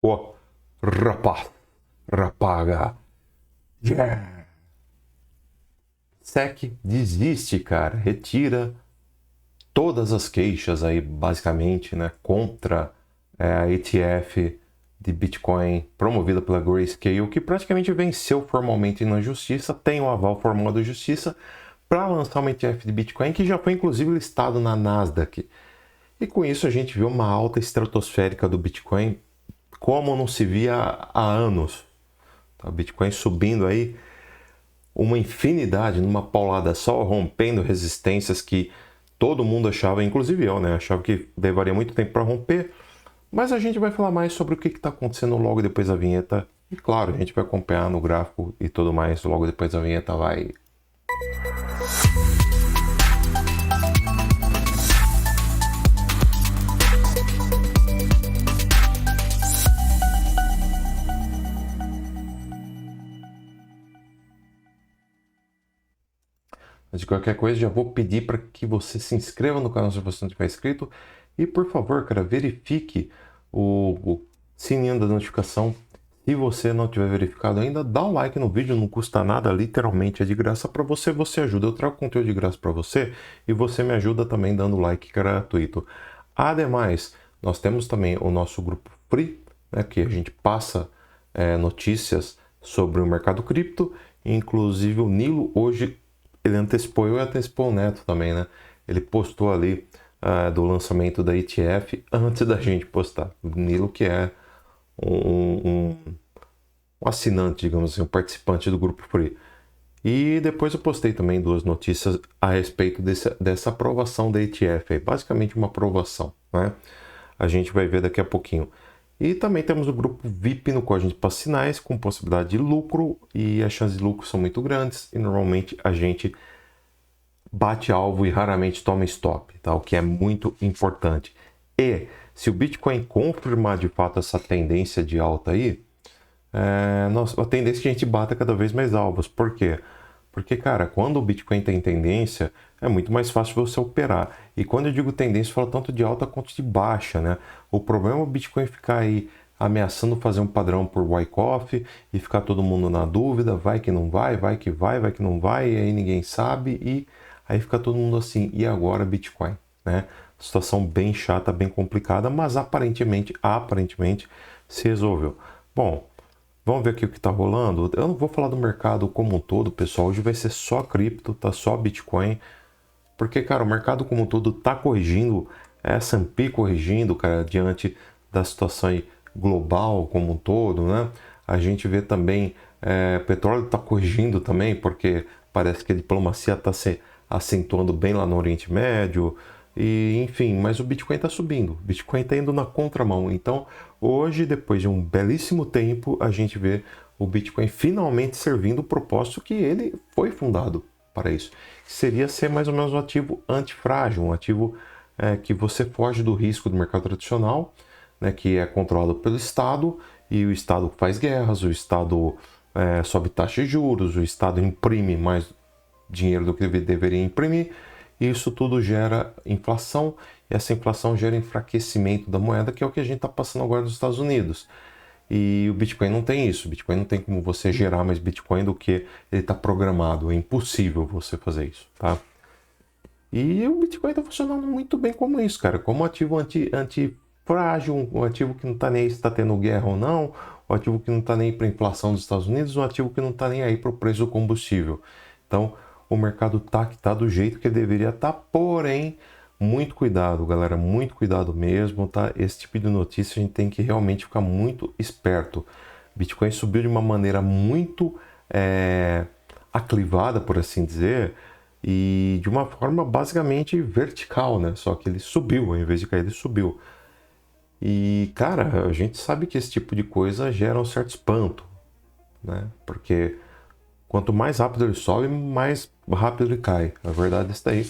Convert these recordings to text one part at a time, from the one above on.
Ó, rapaz, rapaga, yeah. SEC desiste, cara, retira todas as queixas aí, basicamente, né, contra a ETF de Bitcoin promovida pela Grayscale, que praticamente venceu formalmente na justiça, tem o aval formal da justiça para lançar uma ETF de Bitcoin, que já foi inclusive listado na Nasdaq. E com isso a gente viu uma alta estratosférica do Bitcoin, como não se via há anos. O Bitcoin subindo aí uma infinidade, numa paulada só, rompendo resistências que todo mundo achava, inclusive eu, né? Achava que levaria muito tempo para romper. Mas a gente vai falar mais sobre o que está acontecendo logo depois da vinheta. E claro, a gente vai acompanhar no gráfico e tudo mais logo depois da vinheta. Vai. Mas de qualquer coisa, já vou pedir para que você se inscreva no canal se você não tiver inscrito. E por favor, cara, verifique o sininho da notificação. Se você não tiver verificado ainda, dá um like no vídeo, não custa nada, literalmente é de graça para você. Você ajuda, eu trago conteúdo de graça para você e você me ajuda também dando like gratuito. Ademais, nós temos também o nosso grupo free, né, que a gente passa notícias sobre o mercado cripto. Inclusive o Nilo hoje ele antecipou, eu antecipou o Neto também, né? Ele postou ali do lançamento da ETF antes da gente postar. O Nilo, que é um assinante, digamos assim, um participante do grupo free. E depois eu postei também duas notícias a respeito dessa aprovação da ETF. Basicamente uma aprovação, né? A gente vai ver daqui a pouquinho. E também temos o grupo VIP, no qual a gente passa sinais com possibilidade de lucro, e as chances de lucro são muito grandes, e normalmente a gente bate alvo e raramente toma stop, tá? O que é muito importante. E se o Bitcoin confirmar de fato essa tendência de alta aí, a tendência é que a gente bata cada vez mais alvos. Por quê? Porque, cara, quando o Bitcoin tem tendência, é muito mais fácil você operar. E quando eu digo tendência, eu falo tanto de alta quanto de baixa, né? O problema é o Bitcoin ficar aí ameaçando fazer um padrão por Wyckoff e ficar todo mundo na dúvida, vai que não vai, vai que não vai, e aí ninguém sabe, e aí fica todo mundo assim, e agora Bitcoin, né? Situação bem chata, bem complicada, mas aparentemente se resolveu. Bom, vamos ver aqui o que está rolando. Eu não vou falar do mercado como um todo, pessoal. Hoje vai ser só cripto, tá? Só Bitcoin. Porque, cara, o mercado como um todo tá corrigindo, S&P corrigindo, cara, diante da situação aí global como um todo, né? A gente vê também petróleo tá corrigindo também, porque parece que a diplomacia está se acentuando bem lá no Oriente Médio. E, enfim, mas o Bitcoin está subindo, o Bitcoin está indo na contramão. Então, hoje, depois de um belíssimo tempo, a gente vê o Bitcoin finalmente servindo o propósito que ele foi fundado para isso. Seria ser mais ou menos um ativo antifrágil, um ativo que você foge do risco do mercado tradicional, né, que é controlado pelo Estado, e o Estado faz guerras, o Estado sobe taxa de juros, o Estado imprime mais dinheiro do que deveria imprimir. Isso tudo gera inflação, e essa inflação gera enfraquecimento da moeda, que é o que a gente está passando agora nos Estados Unidos. E o Bitcoin não tem isso. O Bitcoin não tem como você gerar mais Bitcoin do que ele está programado. É impossível você fazer isso, tá? E o Bitcoin está funcionando muito bem como isso, cara. Como ativo antifrágil, um ativo que não está nem aí se está tendo guerra ou não, um ativo que não está nem aí para a inflação dos Estados Unidos, um ativo que não está nem aí para o preço do combustível. Então, o mercado tá do jeito que ele deveria estar, porém, muito cuidado, galera, muito cuidado mesmo, tá? Esse tipo de notícia a gente tem que realmente ficar muito esperto. Bitcoin subiu de uma maneira muito aclivada, por assim dizer, e de uma forma basicamente vertical, né? Só que ele subiu, ao invés de cair, ele subiu. E, cara, a gente sabe que esse tipo de coisa gera um certo espanto, né? Porque quanto mais rápido ele sobe, mais rápido ele cai. A verdade é isso daí.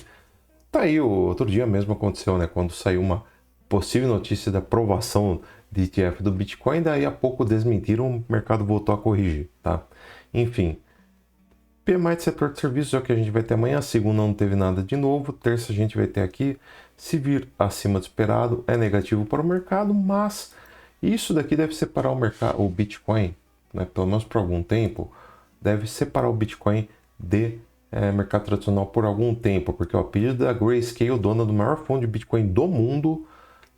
Tá aí, outro dia mesmo aconteceu, né? Quando saiu uma possível notícia da aprovação de ETF do Bitcoin, daí a pouco desmentiram, o mercado voltou a corrigir, tá? Enfim, PMI de setor de serviços é o que a gente vai ter amanhã. Segunda não teve nada de novo. Terça a gente vai ter aqui. Se vir acima do esperado, é negativo para o mercado, mas E isso daqui deve separar o mercado, o Bitcoin, né, pelo menos por algum tempo, deve separar o Bitcoin de mercado tradicional por algum tempo, porque a pedido da Grayscale, dona do maior fundo de Bitcoin do mundo,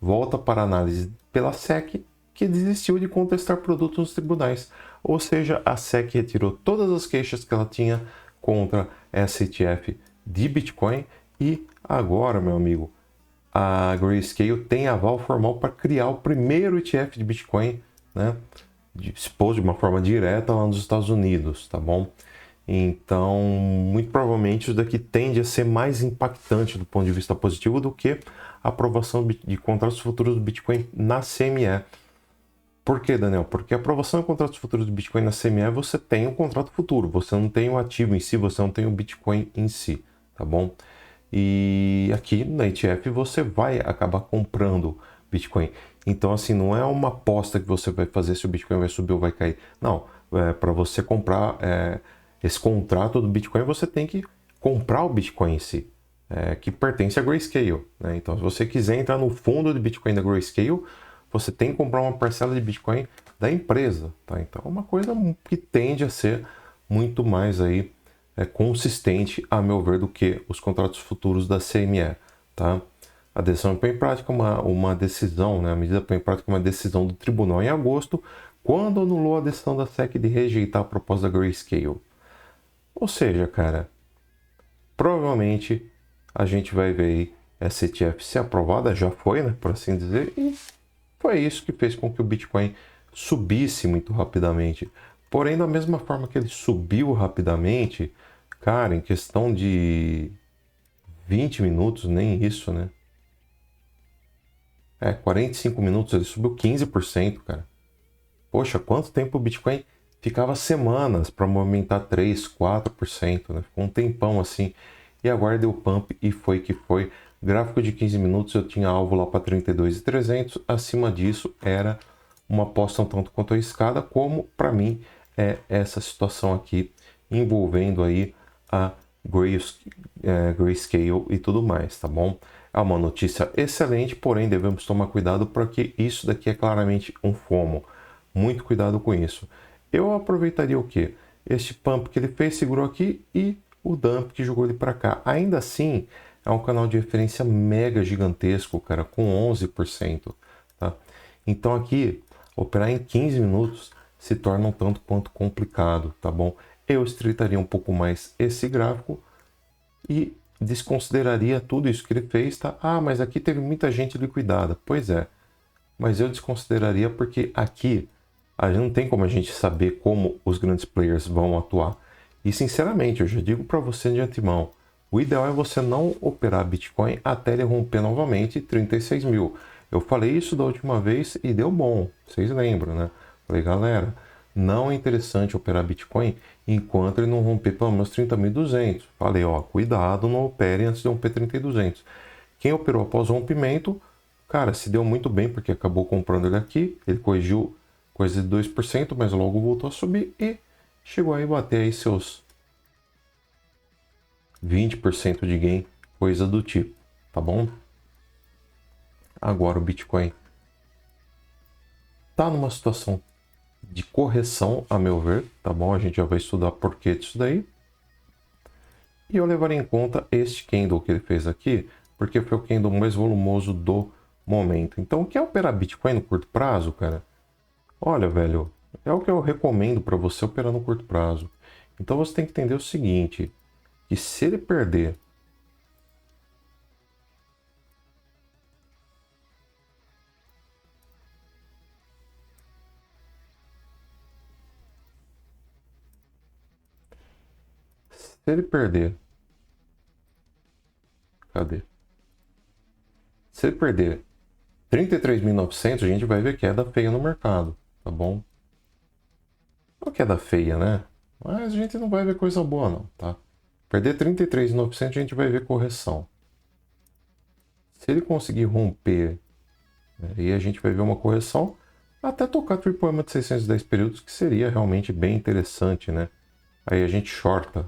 volta para análise pela SEC, que desistiu de contestar produtos nos tribunais. Ou seja, a SEC retirou todas as queixas que ela tinha contra essa ETF de Bitcoin e agora, meu amigo, a Grayscale tem aval formal para criar o primeiro ETF de Bitcoin, né, exposto de uma forma direta lá nos Estados Unidos, tá bom? Então, muito provavelmente isso daqui tende a ser mais impactante do ponto de vista positivo do que a aprovação de contratos futuros do Bitcoin na CME. Por quê, Daniel? Porque a aprovação de contratos futuros do Bitcoin na CME, você tem um contrato futuro, você não tem o ativo em si, você não tem o Bitcoin em si, tá bom? E aqui na ETF você vai acabar comprando Bitcoin. Então, assim, não é uma aposta que você vai fazer se o Bitcoin vai subir ou vai cair. Não, para você comprar esse contrato do Bitcoin, você tem que comprar o Bitcoin em si, que pertence à Grayscale, né? Então, se você quiser entrar no fundo de Bitcoin da Grayscale, você tem que comprar uma parcela de Bitcoin da empresa, tá? Então, é uma coisa que tende a ser muito mais aí consistente, a meu ver, do que os contratos futuros da CME, tá? A decisão põe em prática uma decisão, né? A medida põe em prática uma decisão do tribunal em agosto, quando anulou a decisão da SEC de rejeitar a proposta da Grayscale. Ou seja, cara, provavelmente a gente vai ver aí essa ETF ser aprovada, já foi, né, por assim dizer, e foi isso que fez com que o Bitcoin subisse muito rapidamente. Porém, da mesma forma que ele subiu rapidamente, cara, em questão de 20 minutos, nem isso, né? 45 minutos, ele subiu 15%, cara. Poxa, quanto tempo o Bitcoin ficava semanas para movimentar 3, 4%, né? Ficou um tempão assim. E agora deu pump e foi que foi. Gráfico de 15 minutos eu tinha alvo lá para 32.300. Acima disso era uma aposta um tanto quanto arriscada, como para mim é essa situação aqui envolvendo aí a Grayscale e tudo mais, tá bom? É uma notícia excelente, porém devemos tomar cuidado porque isso daqui é claramente um FOMO. Muito cuidado com isso. Eu aproveitaria o quê? Este pump que ele fez, segurou aqui e o dump que jogou ele para cá. Ainda assim, é um canal de referência mega gigantesco, cara, com 11%, tá? Então aqui, operar em 15 minutos se torna um tanto quanto complicado, tá bom? Eu estreitaria um pouco mais esse gráfico e desconsideraria tudo isso que ele fez, tá? Ah, mas aqui teve muita gente liquidada. Pois é, mas eu desconsideraria porque aqui não tem como a gente saber como os grandes players vão atuar. E sinceramente, eu já digo para você de antemão, o ideal é você não operar Bitcoin até ele romper novamente 36 mil. Eu falei isso da última vez e deu bom, vocês lembram, né? Falei, galera, não é interessante operar Bitcoin enquanto ele não romper pelo menos 30.200. Falei, ó, cuidado, não opere antes de romper 30.200. Quem operou após o rompimento, cara, se deu muito bem porque acabou comprando ele aqui, ele corrigiu coisa de 2%, mas logo voltou a subir e chegou aí a bater aí seus 20% de gain, coisa do tipo, tá bom? Agora o Bitcoin tá numa situação de correção, a meu ver, tá bom? A gente já vai estudar porquê disso daí. E eu levaria em conta este candle que ele fez aqui, porque foi o candle mais volumoso do momento. Então, quer operar Bitcoin no curto prazo, cara? Olha, velho, é o que eu recomendo para você operar no curto prazo. Então você tem que entender o seguinte, que se ele perder se ele perder, cadê? Se ele perder 33.900, a gente vai ver queda feia no mercado, tá bom? Não queda feia, né? Mas a gente não vai ver coisa boa não, tá? Perder 33.900 a gente vai ver correção. Se ele conseguir romper, né, aí a gente vai ver uma correção até tocar Triple M de 610 períodos, que seria realmente bem interessante, né? Aí a gente shorta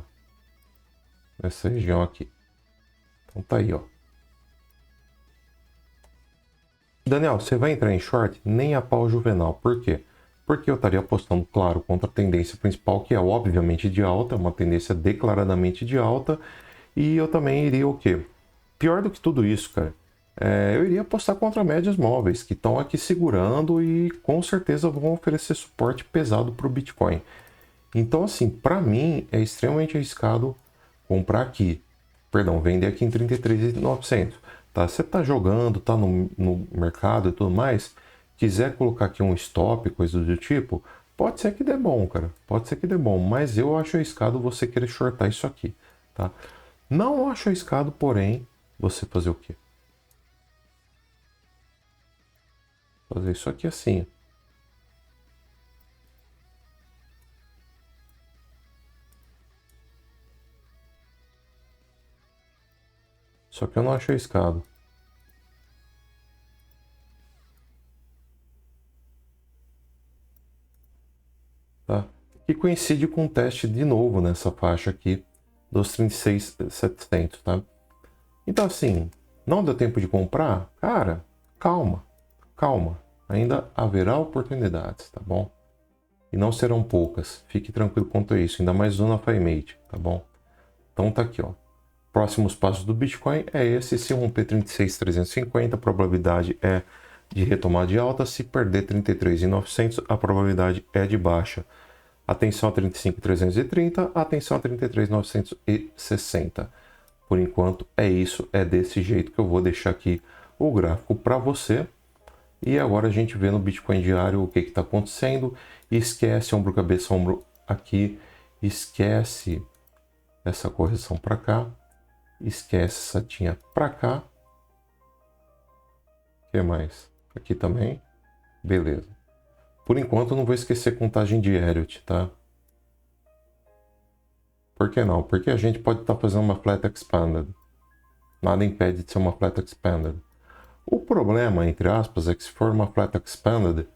nessa região aqui. Então tá aí, ó. Daniel, você vai entrar em short? Nem a pau juvenal. Por quê? Porque eu estaria apostando, claro, contra a tendência principal, que é obviamente de alta, uma tendência declaradamente de alta. E eu também iria o quê? Pior do que tudo isso, cara, eu iria apostar contra médias móveis, que estão aqui segurando e com certeza vão oferecer suporte pesado para o Bitcoin. Então, assim, para mim é extremamente arriscado comprar aqui, perdão, vender aqui em 33.900. Tá? Você tá jogando, tá no mercado e tudo mais, quiser colocar aqui um stop, coisa do tipo, pode ser que dê bom, cara. Pode ser que dê bom, mas eu acho arriscado você querer shortar isso aqui, tá? Não acho arriscado, porém, você fazer o quê? Fazer isso aqui assim. Só que eu não acho arriscado. Tá? E coincide com um teste de novo nessa faixa aqui dos 36.700, tá? Então assim, não deu tempo de comprar? Cara, calma, calma. Ainda haverá oportunidades, tá bom? E não serão poucas. Fique tranquilo quanto a isso, ainda mais zona FiMate, tá bom? Então tá aqui, ó. Próximos passos do Bitcoin é esse. Se romper 36.350, a probabilidade é de retomar de alta. Se perder 33.900, a probabilidade é de baixa. Atenção a 35.330, atenção a 33.960. Por enquanto é isso, é desse jeito que eu vou deixar aqui o gráfico para você. E agora a gente vê no Bitcoin diário o que está acontecendo. Esquece ombro, cabeça, ombro aqui. Esquece essa correção para cá. Esquece essa tinha para cá. O que mais? Aqui também. Beleza. Por enquanto eu não vou esquecer contagem de Elliott, tá? Por que não? Porque a gente pode estar fazendo uma flat expanded. Nada impede de ser uma flat expanded. O problema, entre aspas, é que se for uma flat expanded,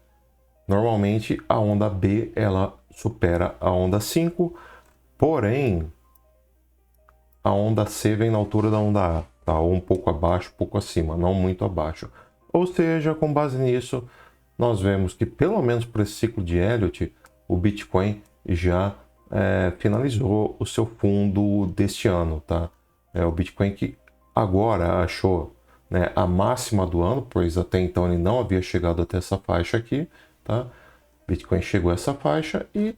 normalmente a onda B ela supera a onda 5, porém a onda C vem na altura da onda A, tá? Ou um pouco abaixo, um pouco acima, não muito abaixo. Ou seja, com base nisso, nós vemos que pelo menos para esse ciclo de Elliott, o Bitcoin já finalizou o seu fundo deste ano, tá? É o Bitcoin que agora achou, né, a máxima do ano, pois até então ele não havia chegado até essa faixa aqui, tá? Bitcoin chegou a essa faixa e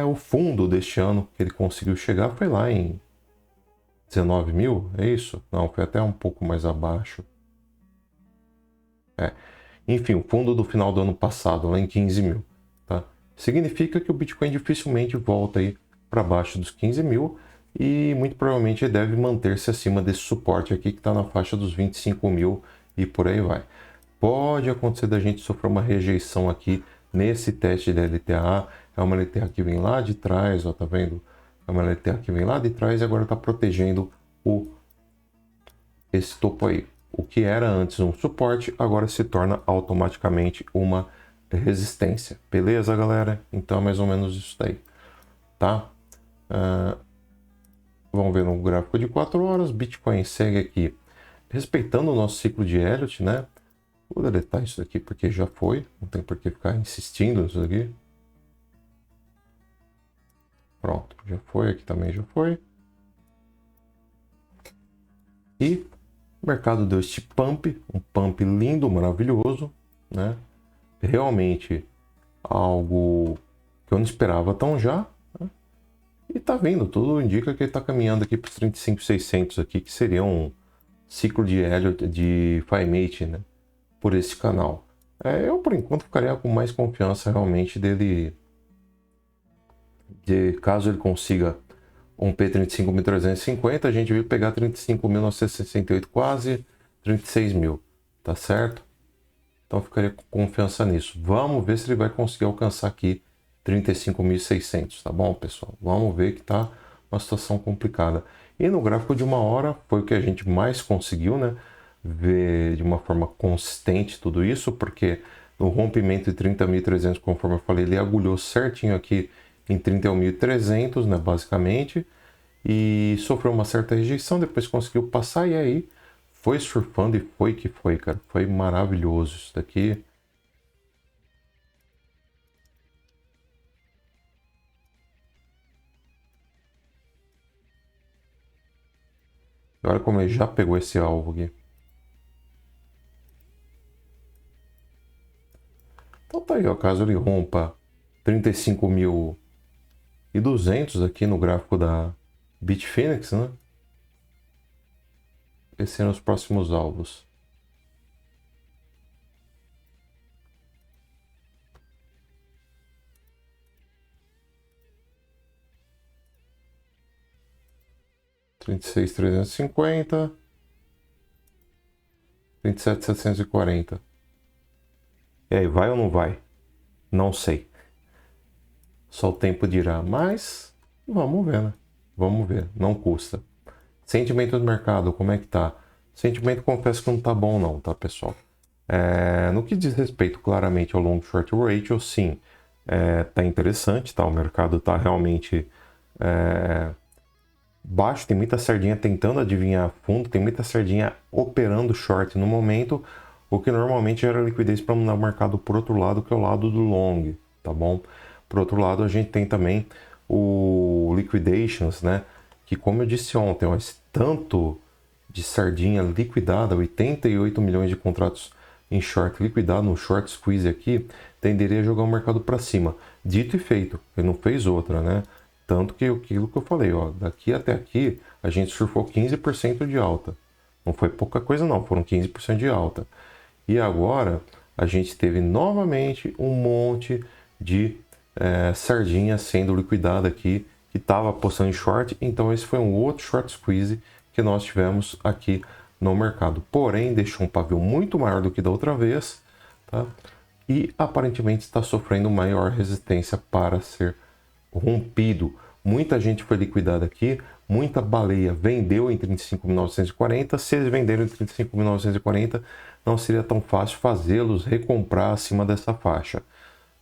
o fundo deste ano que ele conseguiu chegar foi lá em 19 mil, é isso? Não, foi até um pouco mais abaixo. Enfim, o fundo do final do ano passado, lá em 15 mil. Tá? Significa que o Bitcoin dificilmente volta aí para baixo dos 15 mil e muito provavelmente ele deve manter-se acima desse suporte aqui que está na faixa dos 25 mil e por aí vai. Pode acontecer da gente sofrer uma rejeição aqui nesse teste da LTA. É uma LTA que vem lá de trás, ó, tá vendo? É uma LTA que vem lá de trás e agora está protegendo esse topo aí. O que era antes um suporte, agora se torna automaticamente uma resistência. Beleza, galera? Então é mais ou menos isso daí, tá? Vamos ver no gráfico de 4 horas. Bitcoin segue aqui respeitando o nosso ciclo de Elliott, né? Vou deletar isso aqui porque já foi. Não tem por que ficar insistindo nisso aqui. Pronto, já foi. Aqui também já foi. E o mercado deu este pump, um pump lindo, maravilhoso, né? Realmente algo que eu não esperava tão já, né? E tá vindo, tudo indica que ele tá caminhando aqui para os 35.600 aqui, que seria um ciclo de Elliott, de FiMate, né? Por esse canal. Eu por enquanto ficaria com mais confiança realmente dele, de caso ele consiga um P35.350, a gente veio pegar 35.968, quase 36 mil, tá certo? Então ficaria com confiança nisso. Vamos ver se ele vai conseguir alcançar aqui 35.600, tá bom, pessoal? Vamos ver que tá uma situação complicada. E no gráfico de 1 hora foi o que a gente mais conseguiu, né? Ver de uma forma consistente tudo isso, porque no rompimento de 30.300, conforme eu falei, ele agulhou certinho aqui em 31.300, né, basicamente, e sofreu uma certa rejeição, depois conseguiu passar e aí foi surfando e foi que foi, cara. Foi maravilhoso isso daqui. Olha como ele já pegou esse alvo aqui. Então tá aí, ó, caso ele rompa 35.200 aqui no gráfico da Bitfinex, né? Esses serão os próximos alvos. Trinta e seis mil trezentos e cinquenta, 37.740. E aí, vai ou não vai? Não sei. Só o tempo dirá, mas vamos ver, né? Vamos ver, não custa. Sentimento do mercado, como é que tá? Sentimento, confesso que não tá bom não, tá, pessoal? No que diz respeito claramente ao long short ratio, sim, tá interessante, tá? O mercado tá realmente baixo, tem muita sardinha tentando adivinhar fundo, tem muita sardinha operando short no momento, o que normalmente gera liquidez para mandar o mercado por outro lado, que é o lado do long, tá bom? Por outro lado, a gente tem também o liquidations, né? Que, como eu disse ontem, ó, esse tanto de sardinha liquidada, 88 milhões de contratos em short liquidado, no short squeeze aqui, tenderia a jogar o mercado para cima. Dito e feito, ele não fez outra, né? Tanto que aquilo que eu falei, ó, daqui até aqui a gente surfou 15% de alta. Não foi pouca coisa não, foram 15% de alta. E agora a gente teve novamente um monte de sardinha sendo liquidada aqui, que estava apostando em short. Então esse foi um outro short squeeze que nós tivemos aqui no mercado. Porém, deixou um pavio muito maior do que da outra vez, tá? E aparentemente está sofrendo maior resistência para ser rompido. Muita gente foi liquidada aqui, muita baleia vendeu em 35.940. Se eles venderam em 35.940, não seria tão fácil fazê-los recomprar acima dessa faixa,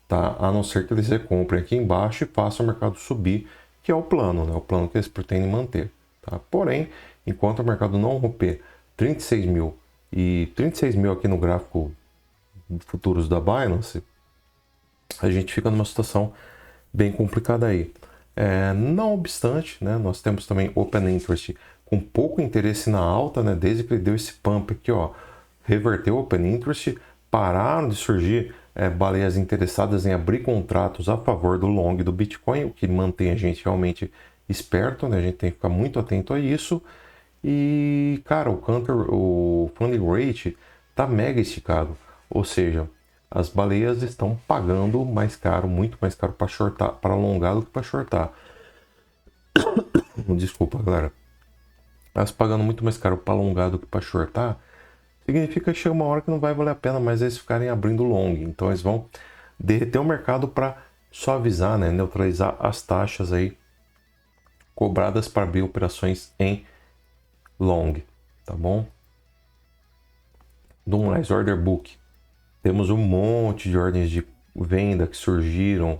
tá? A não ser que eles recomprem aqui embaixo e façam o mercado subir, que é o plano, né? O plano que eles pretendem manter, tá? Porém, enquanto o mercado não romper 36 mil e 36 mil aqui no gráfico futuros da Binance, a gente fica numa situação bem complicada aí. Não obstante, né, nós temos também Open Interest com pouco interesse na alta, né, desde que ele deu esse pump aqui, ó, reverteu o Open Interest, pararam de surgir baleias interessadas em abrir contratos a favor do long do Bitcoin, o que mantém a gente realmente esperto, né, a gente tem que ficar muito atento a isso. E, cara, o funding rate tá mega esticado, ou seja, as baleias estão pagando mais caro, muito mais caro para shortar, para alongar do que para shortar. Desculpa, galera. Elas pagando muito mais caro para alongar do que para shortar, significa que chega uma hora que não vai valer a pena mais eles ficarem abrindo long. Então eles vão derreter o mercado para suavizar, né, neutralizar as taxas aí cobradas para abrir operações em long, tá bom? Do mais order book. Temos um monte de ordens de venda que surgiram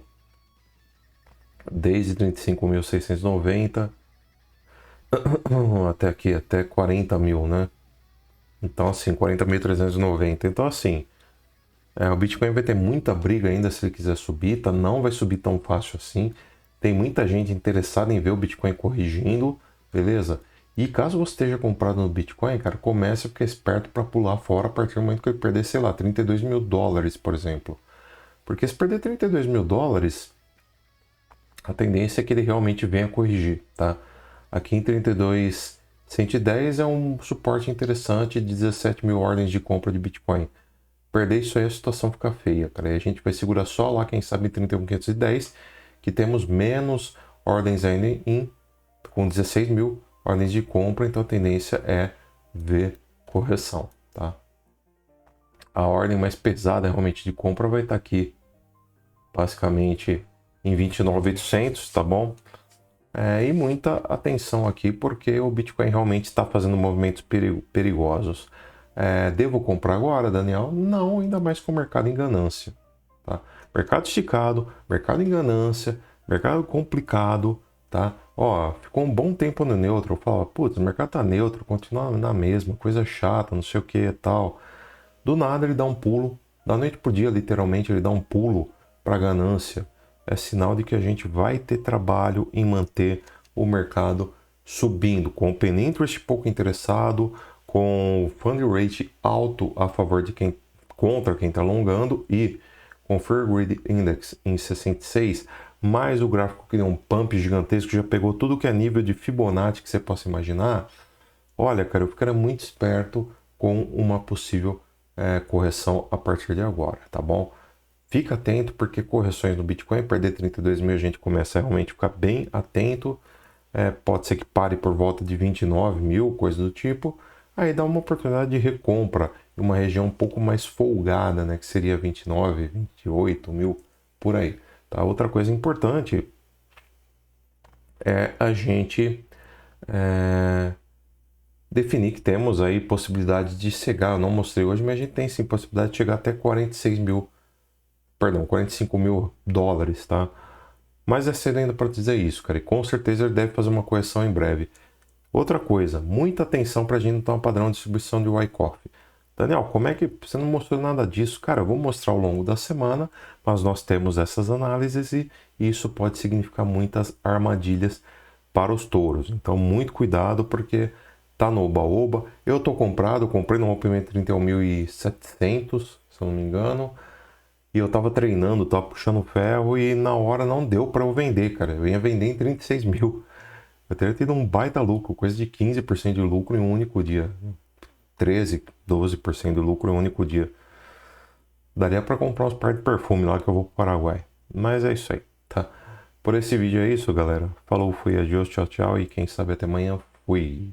desde 35.690 até aqui, até 40 mil, né? Então, assim, 40.390. Então, assim, o Bitcoin vai ter muita briga ainda se ele quiser subir, tá? Não vai subir tão fácil assim. Tem muita gente interessada em ver o Bitcoin corrigindo, beleza? E caso você esteja comprado no Bitcoin, cara, comece a ficar esperto para pular fora a partir do momento que ele perder, sei lá, 32 mil dólares, por exemplo. Porque se perder 32 mil dólares, a tendência é que ele realmente venha corrigir, tá? Aqui em 32.110 é um suporte interessante de 17 mil ordens de compra de Bitcoin. Perder isso aí, a situação fica feia, cara. E a gente vai segurar só lá, quem sabe, em 31.510, que temos menos ordens ainda com 16 mil ordens de compra, então a tendência é ver correção, tá? A ordem mais pesada realmente de compra vai estar aqui, basicamente em 29.800, tá bom? E muita atenção aqui, porque o Bitcoin realmente está fazendo movimentos perigosos. Devo comprar agora, Daniel? Não, ainda mais com o mercado em ganância, tá? Mercado esticado, mercado em ganância, mercado complicado, tá? Ó, ficou um bom tempo no neutro. Eu falava, putz, o mercado tá neutro, continua na mesma, coisa chata, não sei o que e tal. Do nada ele dá um pulo, da noite pro dia, literalmente, ele dá um pulo para ganância. É sinal de que a gente vai ter trabalho em manter o mercado subindo, com o penny interest pouco interessado, com o fund rate alto a favor de quem contra quem está alongando e com o Fair Greed Index em 66, mais o gráfico que deu um pump gigantesco, já pegou tudo que é nível de Fibonacci que você possa imaginar. Olha, cara, eu ficaria muito esperto com uma possível correção a partir de agora, tá bom? Fica atento porque correções no Bitcoin, perder 32 mil, a gente começa a realmente ficar bem atento. Pode ser que pare por volta de 29 mil, coisa do tipo. Aí dá uma oportunidade de recompra em uma região um pouco mais folgada, né? Que seria 29, 28 mil, por aí. Tá? Outra coisa importante é a gente definir que temos aí possibilidade de chegar, eu não mostrei hoje, mas a gente tem sim possibilidade de chegar até 46 mil, perdão, 45 mil dólares, tá? Mas é cedo ainda para dizer isso, cara, e com certeza ele deve fazer uma correção em breve. Outra coisa, muita atenção para a gente não ter um padrão de distribuição de Wyckoff. Daniel, como é que você não mostrou nada disso? Cara, eu vou mostrar ao longo da semana, mas nós temos essas análises e isso pode significar muitas armadilhas para os touros. Então, muito cuidado porque tá no oba-oba. Eu tô comprado, comprei no rompimento 31.700, se eu não me engano. E eu tava treinando, tava puxando ferro e na hora não deu para eu vender, cara. Eu ia vender em 36 mil. Eu teria tido um baita lucro, coisa de 15% de lucro em um único dia. 13, 12% de lucro em um único dia. Daria para comprar uns par de perfume lá que eu vou pro Paraguai. Mas é isso aí, tá? Por esse vídeo é isso, galera. Falou, fui, adiós, tchau, tchau. E quem sabe até amanhã, fui.